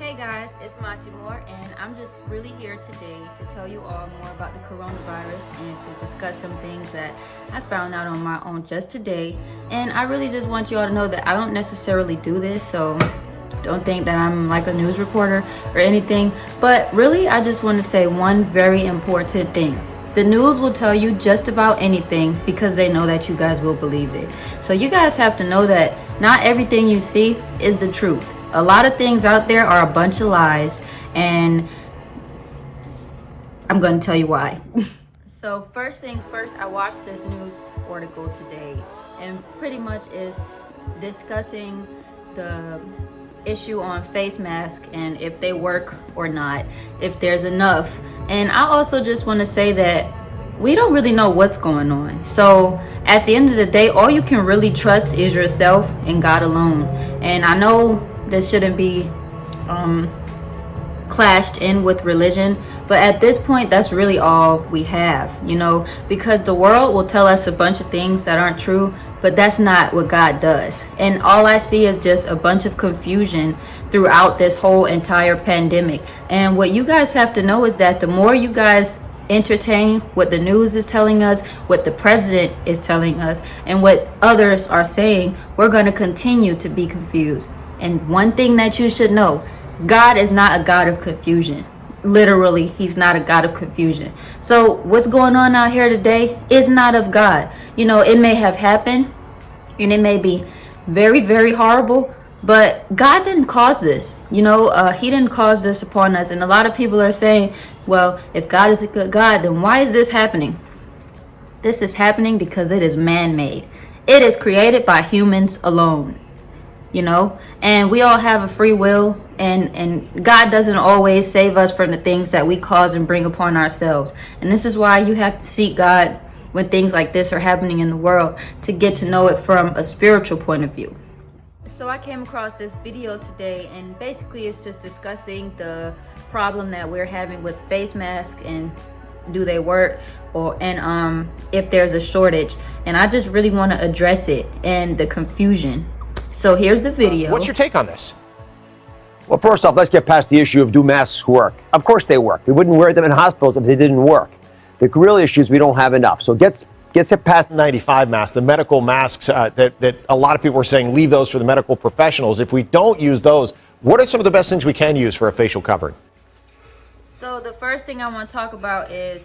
Hey guys, it's Mati Moore, and I'm just really here today to tell you all more about the coronavirus and to discuss some things that I found out on my own just today. And I really just want you all to know that I don't necessarily do this, so don't think that I'm like a news reporter or anything. But really, I just want to say one very important thing. The news will tell you just about anything because they know that you guys will believe it. So you guys have to know that not everything you see is the truth. A lot of things out there are a bunch of lies, and I'm going to tell you why. So first things first, I watched this news article today, and pretty much is discussing the issue on face masks and if they work or not, if there's enough. And I also just want to say that we don't really know what's going on. So at the end of the day, all you can really trust is yourself and God alone. And I know this shouldn't be clashed in with religion, but at this point that's really all we have, because the world will tell us a bunch of things that aren't true, but that's not what God does. And all I see is just a bunch of confusion throughout this whole entire pandemic. And what you guys have to know is that the more you guys entertain what the news is telling us, what the president is telling us, and what others are saying, we're going to continue to be confused. And one thing that you should know, God is not a God of confusion. Literally, he's not a God of confusion. So what's going on out here today is not of God. It may have happened and it may be very, very horrible, but God didn't cause this. He didn't cause this upon us. And a lot of people are saying, well, if God is a good God, then why is this happening? This is happening because it is man-made. It is created by humans alone. And we all have a free will, and God doesn't always save us from the things that we cause and bring upon ourselves. And this is why you have to seek God when things like this are happening in the world, to get to know it from a spiritual point of view. So I came across this video today, and basically it's just discussing the problem that we're having with face masks and do they work, and if there's a shortage. And I just really want to address it and the confusion. So here's the video. What's your take on this? Well, first off, let's get past the issue of do masks work. Of course they work. We wouldn't wear them in hospitals if they didn't work. The real issue is we don't have enough. So gets it past 95 masks, the medical masks that a lot of people are saying leave those for the medical professionals. If we don't use those, what are some of the best things we can use for a facial covering? So the first thing I want to talk about is,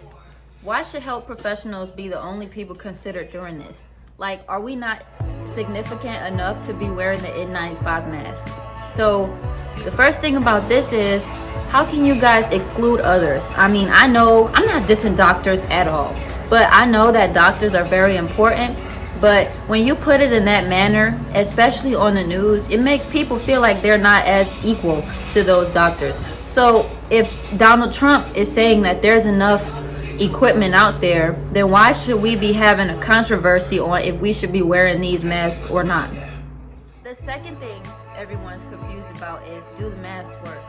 why should health professionals be the only people considered during this? Like, are we not significant enough to be wearing the N95 mask? So the first thing about this is, how can you guys exclude others? I mean, I know I'm not dissing doctors at all, but I know that doctors are very important. But when you put it in that manner, especially on the news, it makes people feel like they're not as equal to those doctors. So if Donald Trump is saying that there's enough equipment out there, then why should we be having a controversy on if we should be wearing these masks or not? The second thing everyone's confused about is, do the masks work?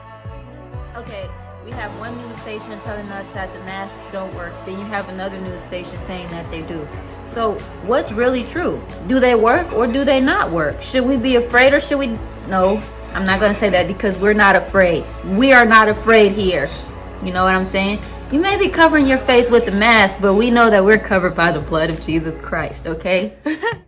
Okay, we have one news station telling us that the masks don't work, then you have another news station saying that they do. So what's really true? Do they work or do they not work? Should we be afraid or should we? No, I'm not going to say that, because we're not afraid. We are not afraid here. You know what I'm saying? You may be covering your face with the mask, but we know that we're covered by the blood of Jesus Christ, okay?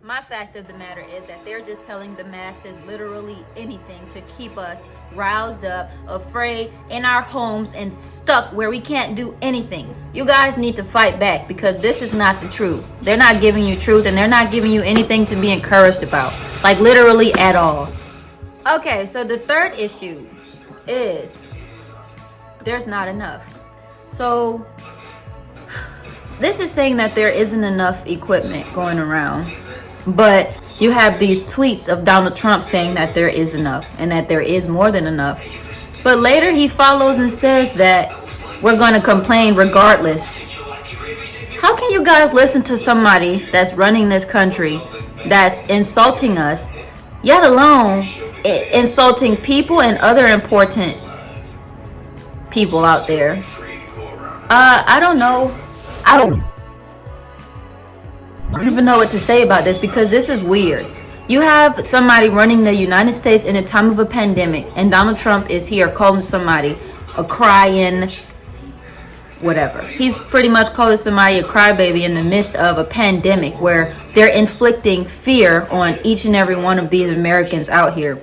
My fact of the matter is that they're just telling the masses literally anything to keep us roused up, afraid, in our homes, and stuck where we can't do anything. You guys need to fight back, because this is not the truth. They're not giving you truth, and they're not giving you anything to be encouraged about. Like, literally at all. Okay, so the third issue is there's not enough. So this is saying that there isn't enough equipment going around, but you have these tweets of Donald Trump saying that there is enough and that there is more than enough. But later he follows and says that we're going to complain regardless. How can you guys listen to somebody that's running this country that's insulting us, yet alone insulting people and other important people out there? I don't know. I don't even know what to say about this, because this is weird. You have somebody running the United States in a time of a pandemic, and Donald Trump is here calling somebody a crying whatever. He's pretty much calling somebody a crybaby in the midst of a pandemic where they're inflicting fear on each and every one of these Americans out here.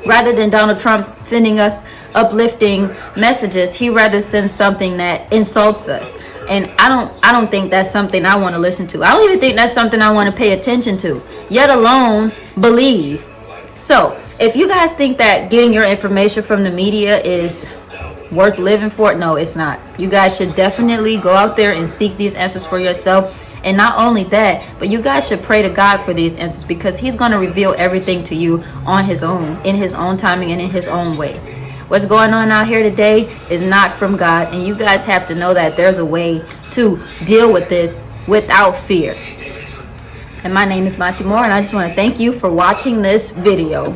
Rather than Donald Trump sending us uplifting messages, he rather sends something that insults us. And I don't think that's something I want to listen to. I don't even think that's something I want to pay attention to, yet alone believe. So if you guys think that getting your information from the media is worth living for, no, it's not. You guys should definitely go out there and seek these answers for yourself. And not only that, but you guys should pray to God for these answers, because he's going to reveal everything to you on his own, in his own timing and in his own way. What's going on out here today is not from God, and you guys have to know that there's a way to deal with this without fear. And my name is Monty Moore, and I just want to thank you for watching this video.